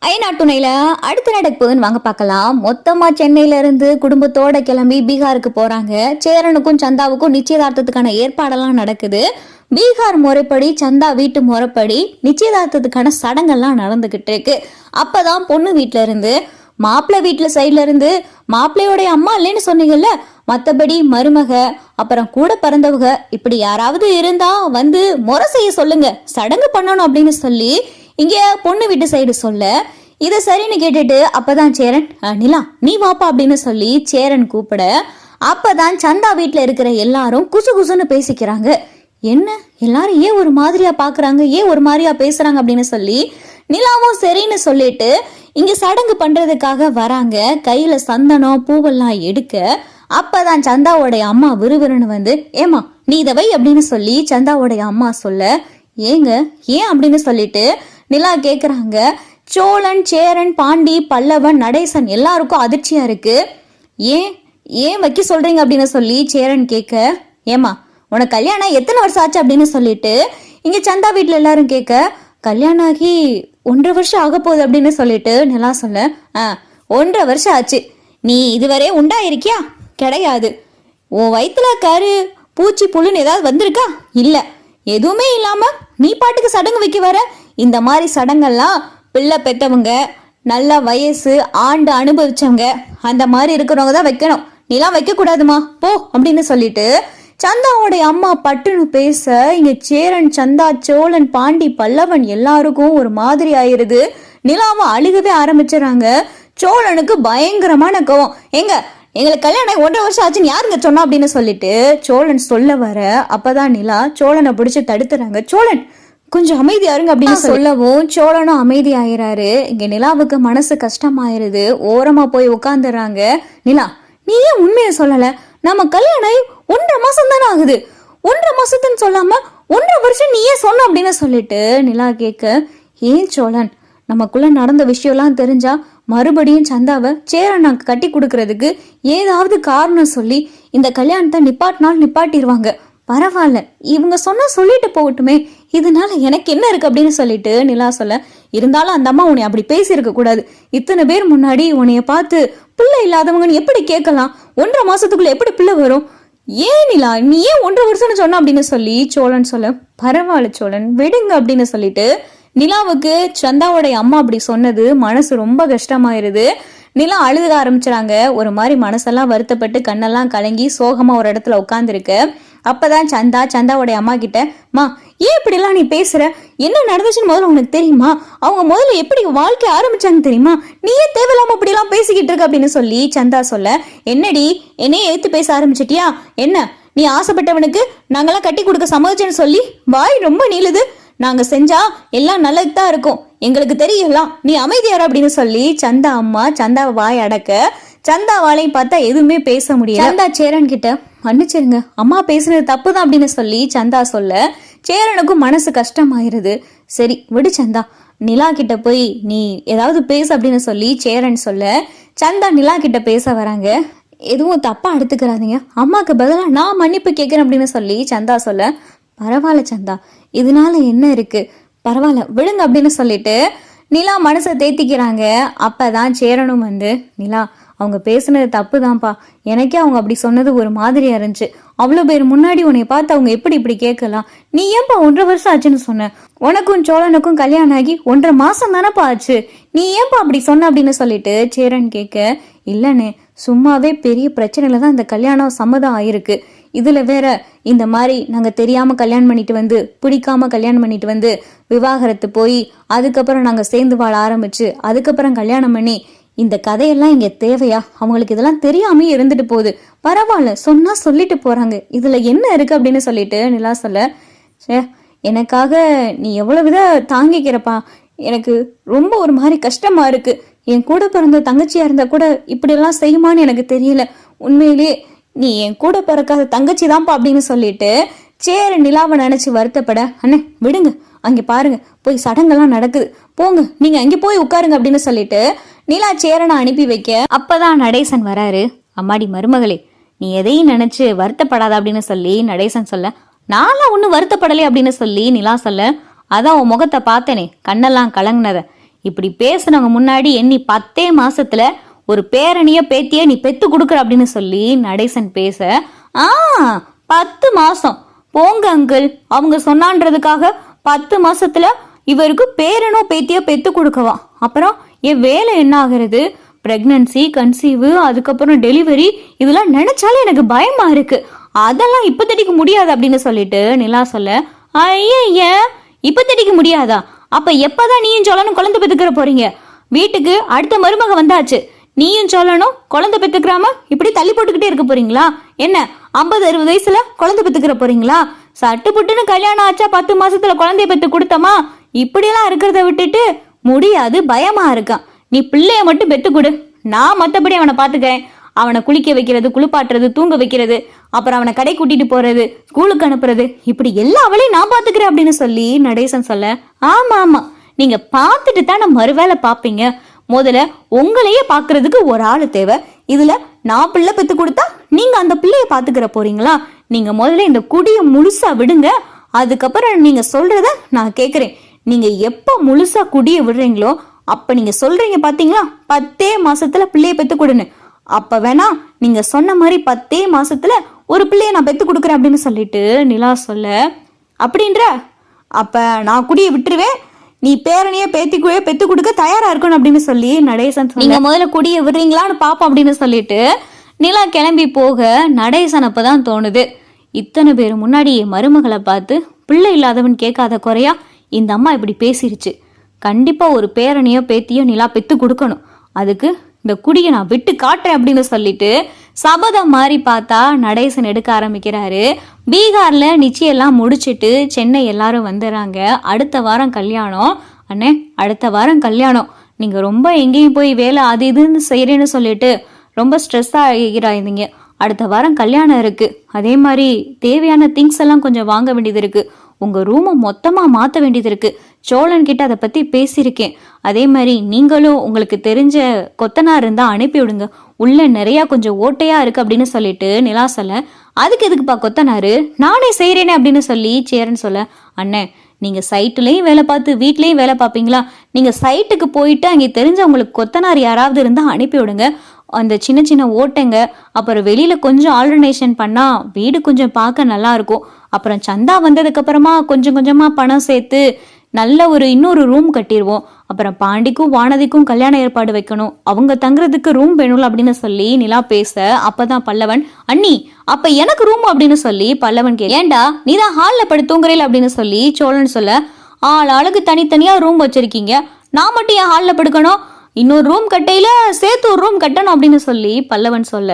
ஐநாட்டுணையில அடுத்து நடக்க போகுதுன்னு வாங்க பார்க்கலாம். மொத்தமா சென்னையில இருந்து குடும்பத்தோட கிளம்பி பீகாருக்கு போறாங்க. சேரனுக்கும் சந்தாவுக்கும் நிச்சயதார்த்தத்துக்கான ஏற்பாடெல்லாம் நடக்குது. பீகார் முறைப்படி சந்தா வீட்டு முறைப்படி நிச்சயதார்த்தத்துக்கான சடங்கெல்லாம் நடந்துகிட்டு இருக்கு. அப்பதான் பொண்ணு வீட்டுல இருந்து மாப்பிள்ளை வீட்டுல சைட்ல இருந்து மாப்பிள்ளையோடைய அம்மா இல்லைன்னு சொன்னீங்கல்ல, மற்றபடி மருமக அப்புறம் கூட பிறந்தவங்க இப்படி யாராவது இருந்தா வந்து முறை செய்ய சொல்லுங்க, சடங்கு பண்ணணும் அப்படின்னு சொல்லி இங்க பொண்ணு வீட்டு சைடு சொல்ல, இதை சரின்னு கேட்டுட்டு அப்பதான் சேரன் நிலா நீ வாப்பா அப்படின்னு சொல்லி சேரன் கூப்பிட, அப்பதான் சந்தா வீட்டுல இருக்கிற எல்லாரும் குசு குசுன்னு பேசிக்கிறாங்க. என்ன எல்லாரும் ஏன் ஒரு மாதிரியா பாக்குறாங்க, ஏன் ஒரு மாதிரியா பேசுறாங்க அப்படின்னு சொல்லி நிலாவும் சரின்னு சொல்லிட்டு இங்க சடங்கு பண்றதுக்காக வராங்க. கையில சந்தனம் பூவெல்லாம் எடுக்க, அப்பதான் சந்தாவோடைய அம்மா விறுவிறுன்னு வந்து ஏமா நீ இதை வை அப்படின்னு சொல்லி சந்தாவோடைய அம்மா சொல்ல, ஏங்க ஏன் அப்படின்னு சொல்லிட்டு நிலா கேக்குறாங்க. சோழன் சேரன் பாண்டி பல்லவன் நடேசன் எல்லாருக்கும் அதிர்ச்சியா இருக்கு. ஏன் ஏன் வைக்க சொல்றீங்க அப்படின்னு சொல்லி சேரன் கேட்க, ஏமா உனக்கு கல்யாணம் எத்தனை வருஷம் ஆச்சு அப்படின்னு சொல்லிட்டு இங்க சந்தா வீட்டுல எல்லாரும் கேட்க, கல்யாணம் ஆகி 1.5 வருஷம் ஆக போகுது அப்படின்னு சொல்லிட்டு நிலா சொல்ல, 1.5 வருஷம் ஆச்சு. நீ இதுவரை உண்டா இருக்கியா? கிடையாது. உன் வயிற்றுல கரு பூச்சி புழுன்னு ஏதாவது வந்திருக்கா? இல்லை. எதுவுமே இல்லாம நீ பாட்டுக்கு சடங்கு வைக்க வர. இந்த மாதிரி சடங்கெல்லாம் பிள்ளை பெற்றவங்க, நல்ல வயசு ஆண்டு அனுபவிச்சவங்க அந்த மாதிரி இருக்கிறவங்க தான் வைக்கணும், நீலாம் வைக்க கூடாதுமா போ அப்படின்னு சொல்லிட்டு சந்தாவோடைய அம்மா பட்டுன்னு பேச, இங்க சேரன் சந்தா சோழன் பாண்டி பல்லவன் எல்லாருக்கும் ஒரு மாதிரி ஆயிருது. நிலாவும் அழுகவே ஆரம்பிச்சுறாங்க. சோழனுக்கு பயங்கரமான கோவம். எங்களுக்கு கல்யாணம் 1.5 வருஷம் ஆச்சுன்னு யாருங்க சொன்னா அப்படின்னு சொல்லிட்டு சோழன் சொல்ல வர, அப்பதான் நிலா சோழனை பிடிச்சு தடுத்துறாங்க. சோழன் கொஞ்சம் அமைதியா இருங்க அப்படின்னு சொல்லவும் சோழனும் அமைதி ஆயிராரு. இங்க நிலாவுக்கு மனசு கஷ்டமாயிருது. ஓரமா போய் உட்காந்துறாங்க. நிலா நீ ஏன் உண்மையை சொல்லல? நம்ம கல்யாணம் 1.5 மாசம் தானே ஆகுது. 1.5 மாசத்துன்னு சொல்லாம 1.5 வருஷம் நீ ஏன் சொன்ன அப்படின்னு சொல்லிட்டு நிலா கேட்க, ஏன் சோழன் நமக்குள்ள நடந்த விஷயம்லாம் தெரிஞ்சா மறுபடியும் சந்தாவை சேரன் கட்டி கொடுக்கறதுக்கு ஏதாவது காரணம் சொல்லி இந்த கல்யாணத்தை நிப்பாட்டிடுவாங்க. பரவாயில்ல, இவங்க சொன்னா சொல்லிட்டு போகட்டுமே, இதனால எனக்கு என்ன இருக்கு அப்படின்னு சொல்லிட்டு நிலா சொல்ல, இருந்தாலும் அந்த அம்மா உன்னை அப்படி பேசியிருக்க கூடாது. இத்தனை பேர் முன்னாடி உன்னைய பார்த்து பிள்ளை இல்லாதவங்கன்னு எப்படி கேட்கலாம்? 1.5 மாசத்துக்குள்ள எப்படி பிள்ளை வரும்? ஏன் நிலா நீ ஏன் 1.5 வருஷம்னு சொன்ன அப்படின்னு சொல்லி சோழன் சொல்ல, பரவாயில்ல சோழன் விடுங்க அப்படின்னு சொல்லிட்டு நிலாவுக்கு சந்தாவோடைய அம்மா அப்படி சொன்னது மனசு ரொம்ப கஷ்டமாயிருது. நிலா அழுக ஆரம்பிச்சுறாங்க. ஒரு மாதிரி மனசெல்லாம் வருத்தப்பட்டு கண்ணெல்லாம் கலங்கி சோகமா ஒரு இடத்துல உட்காந்துருக்கு. அப்பதான் சந்தாவோடைய அம்மா கிட்ட, மா ஏன் இப்படிலாம் நீ பேசுற? என்ன நடந்துச்சுன்னு முதல்ல உனக்கு தெரியுமா? அவங்க முதல்ல எப்படி வாழ்க்கை ஆரம்பிச்சாங்க தெரியுமா? நீயே தேவையில்லாம இப்படிலாம் பேசிக்கிட்டு இருக்க அப்படின்னு சொல்லி சந்தா சொல்ல, என்னடி என்னையே எடுத்து பேச ஆரம்பிச்சிட்டியா? என்ன நீ ஆசைப்பட்டவனுக்கு நாங்கெல்லாம் கட்டி கொடுக்க சம்மதிச்சேன்னு சொல்லி வாய் ரொம்ப நீளுது. நாங்க செஞ்சா எல்லாம் நல்லதுதான் இருக்கும், எங்களுக்கு தெரியலாம், நீ அமைதியார அப்படின்னு சொல்லி சந்தா அம்மா சந்தா வாய் அடக்க, சந்தா வாழையும் பார்த்தா எதுவுமே பேச முடியல. சந்தா சேரன் கிட்ட மன்னிச்சிருங்க, அம்மா பேசுனது தப்புதான் அப்படின்னு சொல்லி சந்தா சொல்ல, சேரனுக்கும் மனசு கஷ்டமாயிருது. சரி விடு சந்தா, நிலா கிட்ட போய் நீ ஏதாவது பேசு அப்படின்னு சொல்லி சேரன் சொல்ல, சந்தா நிலா கிட்ட பேச வராங்க. எதுவும் தப்பா எடுத்துக்கிறாதீங்க, அம்மாக்கு பதிலாக நான் மன்னிப்பு கேட்கிறேன் அப்படின்னு சொல்லி சந்தா சொல்ல, பரவாயில்ல சந்தா இதனால என்ன இருக்கு, பரவாயில்ல விடுங்க அப்படின்னு சொல்லிட்டு நிலா மனசை தேத்திக்கிறாங்க. அப்பதான் சேரனும் வந்து, நிலா அவங்க பேசுனது தப்பு தான்ப்பா, எனக்கே அவங்க அப்படி சொன்னது ஒரு மாதிரியா இருந்துச்சு. அவ்வளோ பேர் முன்னாடி உன்னை பார்த்து அவங்க எப்படி இப்படி கேட்கலாம்? நீ ஏன்பா 1.5 வருஷம் ஆச்சுன்னு சொன்ன? உனக்கும் சோழனுக்கும் கல்யாணம் ஆகி 1.5 மாசம் தானப்பா ஆச்சு, நீ ஏன்பா அப்படி சொன்ன அப்படின்னு சொல்லிட்டு சேரன் கேட்க, இல்லைண்ணே சும்மாவே பெரிய பிரச்சனையில தான் இந்த கல்யாணம் சம்மதம் ஆயிருக்கு. இதுல வேற இந்த மாதிரி நாங்க தெரியாம கல்யாணம் பண்ணிட்டு வந்து பிடிக்காம கல்யாணம் பண்ணிட்டு வந்து விவாகரத்து போய் அதுக்கப்புறம் நாங்க சேர்ந்து வாழ ஆரம்பிச்சு அதுக்கப்புறம் கல்யாணம் பண்ணி இந்த கதையெல்லாம் இங்க தேவையா? அவங்களுக்கு இதெல்லாம் தெரியாமே இருந்துட்டு போகுது. பரவாயில்ல சொன்னா சொல்லிட்டு போறாங்க, இதுல என்ன இருக்கு அப்படின்னு சொல்லிட்டு நிலா சொல்ல, எனக்காக நீ எவ்வளவு வித தாங்கிக்கிறப்பா, எனக்கு ரொம்ப ஒரு மாதிரி கஷ்டமா இருக்கு. என் கூட பிறந்த தங்கச்சியா இருந்தா கூட இப்படி எல்லாம் செய்யுமான்னு எனக்கு தெரியல. உண்மையிலேயே நீ என் கூட பிறக்காத தங்கச்சி தான்ப்பா அப்படின்னு சொல்லிட்டு சேர நிலாவை நினைச்சு வருத்தப்பட, அண்ணே விடுங்க, அங்க பாருங்க போய் சடங்கெல்லாம் நடக்குது, போங்க நீங்க அங்க போய் உட்காருங்க அப்படின்னு சொல்லிட்டு நிலா சேரனை அனுப்பி வைக்க, அப்பதான் நடேசன் வராரு. அம்மாடி மருமகளே நீ எதையும் நினைச்சு வருத்தப்படாத அப்படின்னு சொல்லி நடேசன் சொல்ல, நான்லாம் ஒன்னும் வருத்தப்படலை அப்படின்னு சொல்லி நிலா சொல்ல, அதான் உன் முகத்தை பார்த்தனே கண்ணெல்லாம் கலங்கினத, இப்படி பேசுனவங்க முன்னாடி எண்ணி 10 மாசத்துல ஒரு பேரனிய பேத்திய நீ பெத்து கொடுக்குற அப்படின்னு சொல்லி நடேசன் பேச, 10 மாசம் போங்க அங்கிள், அவங்க சொன்னான்றதுக்காக 10 மாசத்துல இவருக்கு பேரனோ பேத்தியோ பெத்து கொடுக்கவா? அப்புறம் என் வேலை என்ன ஆகுறது? பிரெக்னன்சி, கன்சீவு, அதுக்கப்புறம் டெலிவரி, இதெல்லாம் நினைச்சாலே எனக்கு பயமா இருக்கு. அதெல்லாம் இப்போதைக்கு முடியாது அப்படின்னு சொல்லிட்டு நிலா சொல்ல, ஐய இப்போதைக்கு முடியாதா? அப்ப எப்பதான் நீயும் சொல்லணும் குழந்தை பெத்துக்கிற போறீங்க? வீட்டுக்கு அடுத்த மருமக வந்தாச்சு, நீயும் சொல்லணும் குழந்தை பெத்துக்கிறாம இப்படி தள்ளி போட்டுக்கிட்டே இருக்க போறீங்களா? என்ன 50-60 வயசுல குழந்தை பெத்துக்கிற போறீங்களா? சட்டு புட்டுன்னு கல்யாணம் ஆச்சா 10 மாசத்துல குழந்தைய பெத்து கொடுத்தமா? இப்படியெல்லாம் இருக்கிறத விட்டுட்டு முடியாது, பயமா இருக்கான். நீ பிள்ளைய மட்டும் பெத்து கொடு, நான் மத்தபடி அவனை பாத்துக்கேன். அவனை குளிக்க வைக்கிறது, குளிப்பாட்டுறது, தூங்க வைக்கிறது, அப்புறம் அவனை கடை கூட்டிட்டு போறது, ஸ்கூலுக்கு அனுப்புறது, இப்படி எல்லா அவளையும் நான் பாத்துக்கிறேன் அப்படின்னு சொல்லி நடேசன் சொல்ல, ஆமா நீங்க பாத்துட்டு தான் நான் மறுவேளை பாப்பீங்க. முதல்ல உங்களையே பாக்குறதுக்கு ஒரு ஆளு தேவை. இதுல நான் பிள்ளை பெத்து கொடுத்தா நீங்க அந்த பிள்ளைய பாத்துக்கிற போறீங்களா? நீங்க முதல்ல இந்த குடிய முழுசா விடுங்க, அதுக்கப்புறம் நீங்க சொல்றத நான் கேக்குறேன். நீங்க எப்ப முழுசா குடிய விடுறீங்களோ அப்ப நீங்க சொல்றீங்க பாத்தீங்களா 10 மாசத்துல பிள்ளைய பெத்து கொடுன்னு, அப்ப வேணா நீங்க சொன்ன மாதிரி 10 மாசத்துல ஒரு பிள்ளைய நான் பெத்து கொடுக்குறேன் அப்படின்னு சொல்லிட்டு நிலா சொல்ல, அப்படின்ற அப்ப நான் குடிய விட்டுருவேன், நீ பேரனையே பேத்திக்குள்ளே பெத்து கொடுக்க தயாரா இருக்கணும் அப்படின்னு சொல்லி நடேசன் நீங்க முதல்ல குடிய விடுறீங்களான்னு பாப்போம் அப்படின்னு சொல்லிட்டு நிலா கிளம்பி போக நடேசன் அப்பதான் தோணுது, இத்தனை பேர் முன்னாடி மருமகளை பார்த்து பிள்ளை இல்லாதவன் கேட்காத குறையா இந்த அம்மா இப்படி பேசிருச்சு. கண்டிப்பா ஒரு பேரனையோ பேத்தியோ நிலா பெத்து கொடுக்கணும், அதுக்கு இந்த குடியை நான் விட்டு காட்டுறேன் அப்படின்னு சொல்லிட்டு சபதம் மாதிரி பார்த்தா நடேசன் எடுக்க ஆரம்பிக்கிறாரு. பீகார்ல நிச்சயம் எல்லாம் முடிச்சிட்டு சென்னை எல்லாரும் வந்துடுறாங்க. அடுத்த வாரம் கல்யாணம். அண்ணே அடுத்த வாரம் கல்யாணம், நீங்க ரொம்ப எங்கேயும் போய் வேலை அது இதுன்னு செய்யறேன்னு சொல்லிட்டு ரொம்ப ஸ்ட்ரெஸ்ஸா ஆகிறாங்க. அடுத்த வாரம் கல்யாணம் இருக்கு, அதே மாதிரி தேவையான திங்ஸ் எல்லாம் கொஞ்சம் வாங்க வேண்டியது இருக்கு, உங்க ரூமை மொத்தமா மாத்த வேண்டியது இருக்கு. சோழன் கிட்ட அதை பத்தி பேசியிருக்கேன். அதே மாதிரி நீங்களும் உங்களுக்கு தெரிஞ்ச கொத்தனார் இருந்தா அனுப்பி விடுங்க, உள்ள நிறைய கொஞ்சம் ஓட்டையா இருக்கு அப்படின்னு சொல்லிட்டு நிலா சொல்ல, அதுக்கு எதுக்குப்பா கொத்தனாரு, நானே செய்யறேனே அப்படின்னு சொல்லி சேரன் சொல்ல, அண்ணே நீங்க சைட்டுலயும் வேலை பார்த்து வீட்லயும் வேலை பார்ப்பீங்களா? நீங்க சைட்டுக்கு போயிட்டு அங்கே தெரிஞ்ச உங்களுக்கு கொத்தனார் யாராவது இருந்தா அனுப்பி விடுங்க. அந்த சின்ன சின்ன ஓட்டைங்க, அப்புறம் வெளியில கொஞ்சம் ஆல்டர்னேஷன் பண்ணா வீடு கொஞ்சம் பார்க்க நல்லா இருக்கும். அப்புறம் சந்தா வந்ததுக்கு அப்புறமா கொஞ்சம் கொஞ்சமா பணம் சேர்த்து நல்ல இன்னொரு ரூம் கட்டிடுவோம். அப்புறம் பாண்டிக்கும் வானதிக்கும் கல்யாண ஏற்பாடு வைக்கணும், அவங்க தங்குறதுக்கு ரூம் வேணும்ல அப்படின்னு சொல்லி நிலா பேச, அப்பதான் பல்லவன், அண்ணி அப்ப எனக்கு ரூம் அப்படின்னு சொல்லி பல்லவன் ஏண்டா நீதான் ஹால்ல படு தூங்குறீல அப்படின்னு சொல்லி சோழன் சொல்ல, ஆளுக்கு தனித்தனியா ரூம் வச்சிருக்கீங்க, நான் மட்டும் என் ஹால்ல படுக்கணும், இன்னொரு ரூம் கட்டையில சேர்த்து ஒரு ரூம் கட்டணும் அப்படின்னு சொல்லி பல்லவன் சொல்ல,